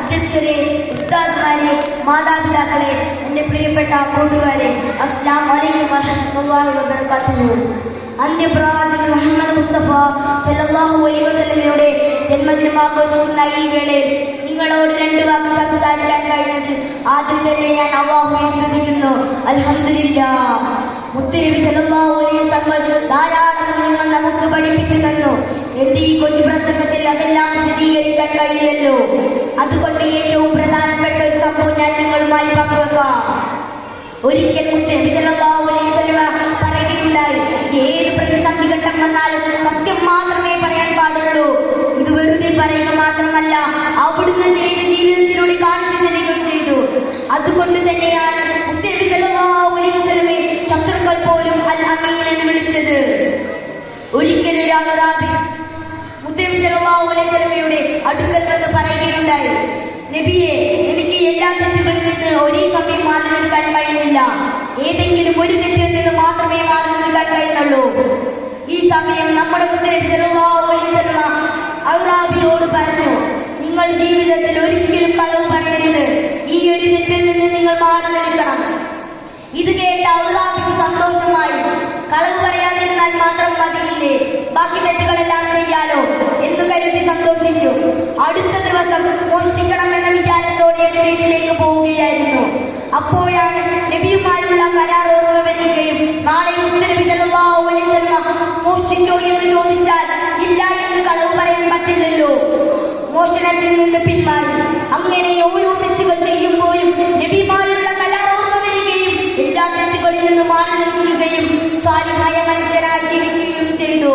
അധ്യക്ഷരെ, ഉസ്താദ്മാരെ, മാതാപിതാക്കളെ, എൻ്റെ പ്രിയപ്പെട്ട കൂട്ടുകാരെ, അസ്സലാമു അലൈക്കും വറഹ്മത്തുള്ളാഹി വബറകാതുഹു. അന്ത്യപ്രവാചകൻ മുഹമ്മദ് മുസ്തഫ സല്ലല്ലാഹു അലൈഹി വസല്ലമയുടെ ജന്മദിനം ആഘോഷിക്കുന്ന ഈ വേളയിൽ നിങ്ങളോട് രണ്ട് വാക്ക് സംസാരിക്കാൻ കഴിഞ്ഞതിൽ ആദ്യം തന്നെ ഞാൻ അല്ലാഹുവിനെ സ്തുതിക്കുന്നു. അൽഹംദുലില്ലാഹ്. മുത്തുനബി സല്ലല്ലാഹു അലൈഹി തങ്ങൾ ധാരാളം ഗുണങ്ങൾ നമുക്ക് പഠിപ്പിച്ചു തന്നു. എന്റെ ഈ കൊച്ചു പ്രസംഗത്തിൽ അതെല്ലാം വിശദീകരിക്കാൻ കഴിയില്ലല്ലോ. അതുകൊണ്ട് ഏറ്റവും പ്രധാനപ്പെട്ട ഒരു സംഭവം ഞാൻ നിങ്ങളുമായി പങ്കുവെക്കാം. ഒരിക്കൽ മുത്തുനബി സല്ലല്ലാഹു അലൈഹി വസല്ലമ പറയുകയുണ്ടായി, ഏത് പ്രതിസന്ധി ഘട്ടം വന്നാലും സത്യം മാത്രമേ പറയാൻ പാടുള്ളൂ. ഇത് വെറുതെ പറയുക മാത്രമല്ല, അവിടുന്ന് ചെയ്ത ജീവിതത്തിലൂടെ കാണിച്ചു തരികയും ചെയ്തു. അതുകൊണ്ട് തന്നെയാണ് മുത്തുനബി സല്ലല്ലാഹു അലൈഹി വസല്ലമയെ ശത്രുക്കൾ പോലും അൽ അമീൻ എന്ന് വിളിച്ചത്. ഒരിക്കൽ ഒരു അറാബി മുത്തുനബി സല്ലല്ലാഹു അലൈഹി വസല്ലമയുടെ അടുക്കൽ വന്ന് പറയുകയുണ്ടായി, നബിയെ, എനിക്ക് എല്ലാ തെറ്റുകളിൽ നിന്ന് ഒരേ സമയം മാറി നിൽക്കാൻ കഴിയുന്നില്ല. ഏതെങ്കിലും ഒരു തെറ്റിൽ നിന്ന് മാത്രമേ മാറി നിൽക്കാൻ കഴിയുന്നുള്ളൂ. ഈ സമയം നമ്മുടെ മുത്തുനബി സല്ലല്ലാഹു അലൈഹി വസല്ലമ അറാബിയോട് പറഞ്ഞു, നിങ്ങൾ ജീവിതത്തിൽ ഒരിക്കലും കളവ് പറയരുത്. ഈ ഒരു തെറ്റിൽ നിന്ന് നിങ്ങൾ മാറി നിൽക്കണം. ഇത് കേട്ട അറാബിക്ക് സന്തോഷമായി. കളവ് പറയാതിരുന്നാൽ മാത്രം മതിയില്ലേ, ബാക്കി തെറ്റുകളെല്ലാം ചെയ്യാലോ എന്ന് കരുതി സന്തോഷിച്ചു. അടുത്ത ദിവസം മോഷ്ടിക്കണം എന്ന വിചാരത്തോടെ ഒരു വീട്ടിലേക്ക് പോവുകയായിരുന്നു. അപ്പോഴാണ് നബിയുമായുള്ള കരാർ ഓർമ്മ വരികയും, നാളെ മുത്തുനബി സല്ലല്ലാഹു അലൈഹി വസല്ലമ മോഷ്ടിച്ചോ എന്ന് ചോദിച്ചാൽ ഇല്ല എന്ന് കളവ് പറയാൻ പറ്റില്ലല്ലോ. മോഷണത്തിൽ നിന്ന് പിന്മാറി. അങ്ങനെ ഓരോ തെറ്റുകൾ ചെയ്യുമ്പോഴും നബിയുമായുള്ള കരാർ ഓർമ്മ വരികയും എല്ലാ തെറ്റുകളിൽ നിന്ന് മാറി നിൽക്കുകയും സാലിഹായ മനുഷ്യനായി ജീവിക്കുകയും ചെയ്തു.